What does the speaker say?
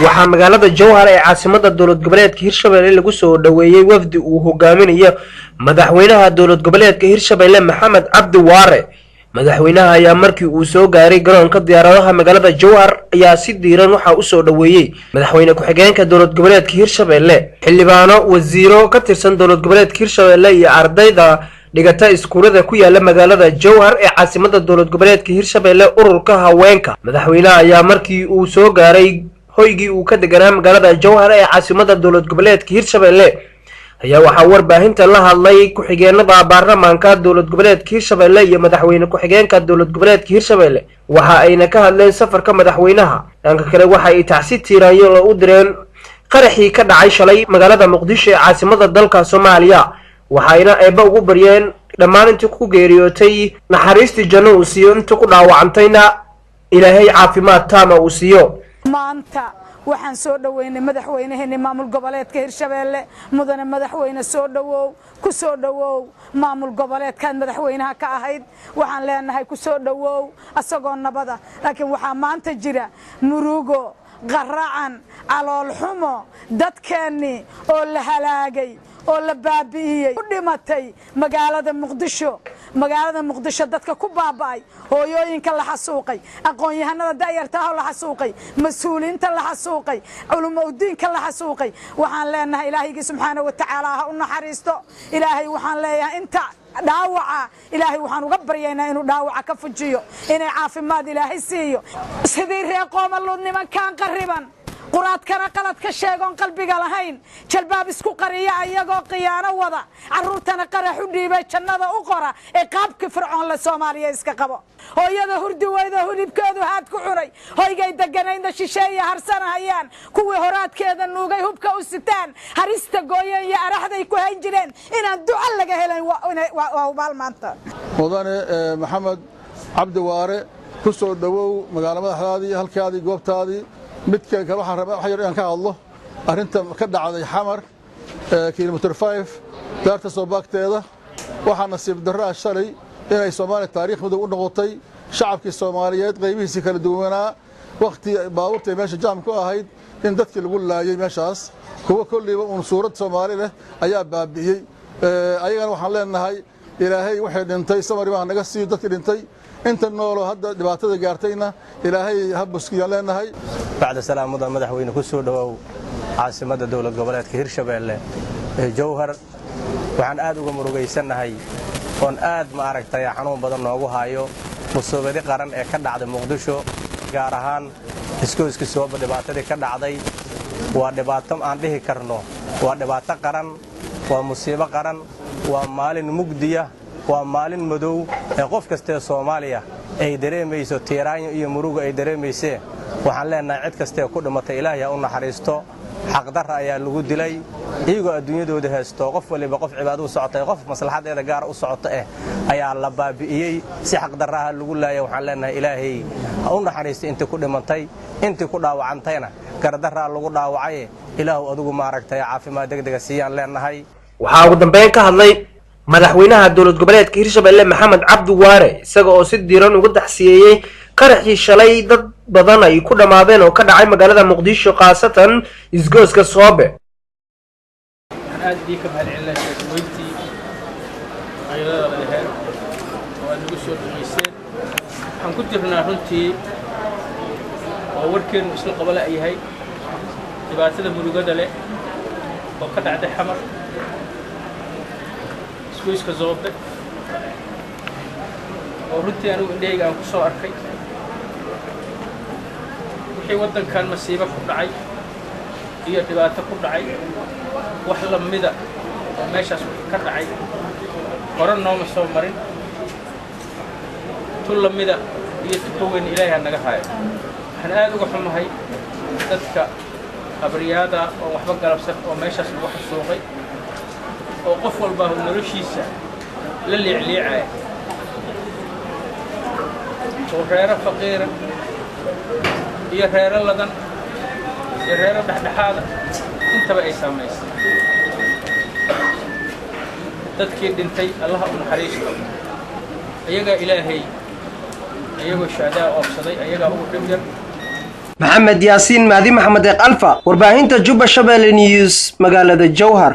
waxaa magaalada Jowhar ee caasimada dowlad goboleedka Hirshabelle lagu soo dhaweeyay wafdi uu hogaaminayo madaxweynaha dowlad goboleedka Hirshabelle Maxamed Cabdi Waare. madaxweynaha ayaa markii uu soo gaaray garoonka diyaaradaha magaalada Jowhar ayaa si diiran waxa uu soo dhaweeyay madaxweyne ku-xigeenka dowlad goboleedka Hirshabelle, xildhibaano, wasiiro ka tirsan dowlad goboleedka Hirshabelle iyo ardayda dhigata iskuulada ku yaala magaalada Jowhar ee caasimada dowlad goboleedka Hirshabelle ururka haweenka. madaxweynaha ayaa markii uu soo gaaray hoygii uu ka deganaa magaalada Jowhar ee caasimada dowlad goboleedka Hirshabelle ayaa waxaa warbaahinta la hadlay ku-xigeenada baarlamaanka dowlad goboleedka Hirshabelle iyo madaxweyne ku-xigeenka dowlad goboleedka Hirshabelle waxa ayna ka hadleen safarka madaxweynaha. dhanka kale waxa ay tacsi tiiraanyo u direen qaraxii ka dhacay shalay magaalada Muqdisho ee caasimada dalka Soomaaliya, waxayna eeba ugu baryeen dhammaan intii ku geeriyootay naxariistii janno uu siiyo, intii ku dhaawacantayna ilaahay caafimaad taama uu siiyo. maanta waxaan soo dhaweynay madaxweynaheena maamul goboleedka Hirshabelle mudane madaxweyne soo dhawow ku soo dhawow maamul goboleedkan madaxweynaha ka ahayd waxaan leenahay ku soo dhawow asagoo nabada. laakiin waxa maanta jira murugo qaracan calool xumo dadkeeni oo la halaagay oo la baabi'iyay u dhimatay magaalada Muqdisho dadka ku baaba'ay, hooyooyinka la xasuuqay, aqoon-yahanada da'yarta la xasuuqay, mas'uuliyiinta la xasuuqay, culumadiinka la xasuuqay. waxaan leenahay Ilaahay subhanahu wa ta'ala ha u naxariisto. Ilaahay waxaan leeyahay inta dhaawaca Ilaahay waxaan uga baryaynaa inuu dhaawaca ka fujiyo, inay caafimaad Ilaahay siiyo. sidii reer qoomaluud nimankan qariban quraadkana qalad ka sheegon qalbiga lahayn jalbaab isku qariya ayagoo qiyaano wada caruurtana qarax u dhiibay jannada u qora ee qaabka fircoon la Soomaaliya iska qabo. hooyada hurdi wayda hulibkeedu haad ku cunay, hoygay deganayna shisheeye harsanayaan, kuwii horaadkeeda nuugay hubka u sitaan, harista gooyeen iyo araxday ku hayn jireen inaan duco laga helay waa baal maanta. mudane Maxamed Cabdi Waare ku soo dhawow magaalada madaxdaadii halkaadii goobtaadii. midka kale waxaan rabaa wax yar inaan ka hadlo arrinta ka dhacday Xamar kilometer 5 daarta soo baagteeda. waxaa nasiib darro shalay inay Soomaaliya taariikh muddo u noqotay shacabkii Soomaaliyeed qaybihiisa kala duwanaa waqti baabuurta meesha jaam ku ahayd in dadkii lagu laayay meeshaas kuwa kulliba uun suurad Soomaali leh ayaa baabi'iyay. ayagana waxaan leenahay Ilaahay waxay dhintay samari baa naga sii dadkii dhintay inta nool hadda dhibaatada gaartayna Ilaahay habbuskiya leenahay. بعد سلام مدحوينه ku soo dhawow caasimada dowlad goboleedka Hirshabelle ee Jowhar. waxaan aad uga murugeysanahay oon aad ma aragtay xanuun badan noogu hayo musuubadi qaran ee ka dhacday Muqdisho, gaar ahaan iskooyska soo dhibaatada ka dhacday. waa dhibaato aan dhihi karno waa dhibaato qaran, waa musiibo qaran, waa maalin mugdiya, waa maalin madow ee qof kasta Soomaaliya ay dareemayso tiiraanyo iyo murugo ay dareemayso. waxaan leenahay cid kasta ku dhimatay Ilaahay ha u naxariisto. xaq dar ayaa lagu dilay iyagoo adduunyadooda haysto, qof waliba qof cibaado u socotay, qof maslaxadeeda gaar u socota ayaa la baabi'iyay si xaq darraha lagu laayay. waxaan leenahay Ilaahay ha u naxariisto intii ku dhimatay, intii ku dhaawacantayna gardarra lagu dhaawacay. Ilaahu adigu ma aragtay caafimaad degdeg siiyaan leenahay. waxaa ugu dambeyn ka hadlay madaxweynaha dowlad goboleedka Hirshabelle Maxamed Cabdi Waare isaga oo si diiran uga taxsiyeeyay qaraxii shalay dad badan ay ku dhamaadeen oo ka dhacay magaalada Muqdisho qaasatan isgooska Soobe. aad bii ka mahadcelinaa shaqooyintii ayada lahayd oo aad ugu soo dhaweyseen. waxaan ku jirnaa runtii oo warkeenu isla qabala yahay dhibaatada murugada leh oo ka dhacday Xamar isgooska Soobe oo runtii anigu indhayga aan ku soo arkay wixii waddankan masiibo ku dhacay iyo dhibaato ku dhacay wax la mida oo meeshaas ka dhacay hore nooma soo marin. tul la mida iyo tukoweyn Ilaahay naga haayo. waxaan aad uga xumahay dadka abriyaada oo waxba galabsan oo meeshaas lagu xasuuqay oo qof walba noloshiisa la liicliicay oo reero faqiira iyo reero ladan iyo reero dhexdhexaada intaba ay saameysay. dadkii dhintay Allah u naxariisto. ayaga Ilaahay ayagoo shaadaa oobsaday ayaga ugu dhib yar maxamed yaasiin mahdi maxamed alfa warbaahinta Juba Shabeelle News magaalada Jowhar.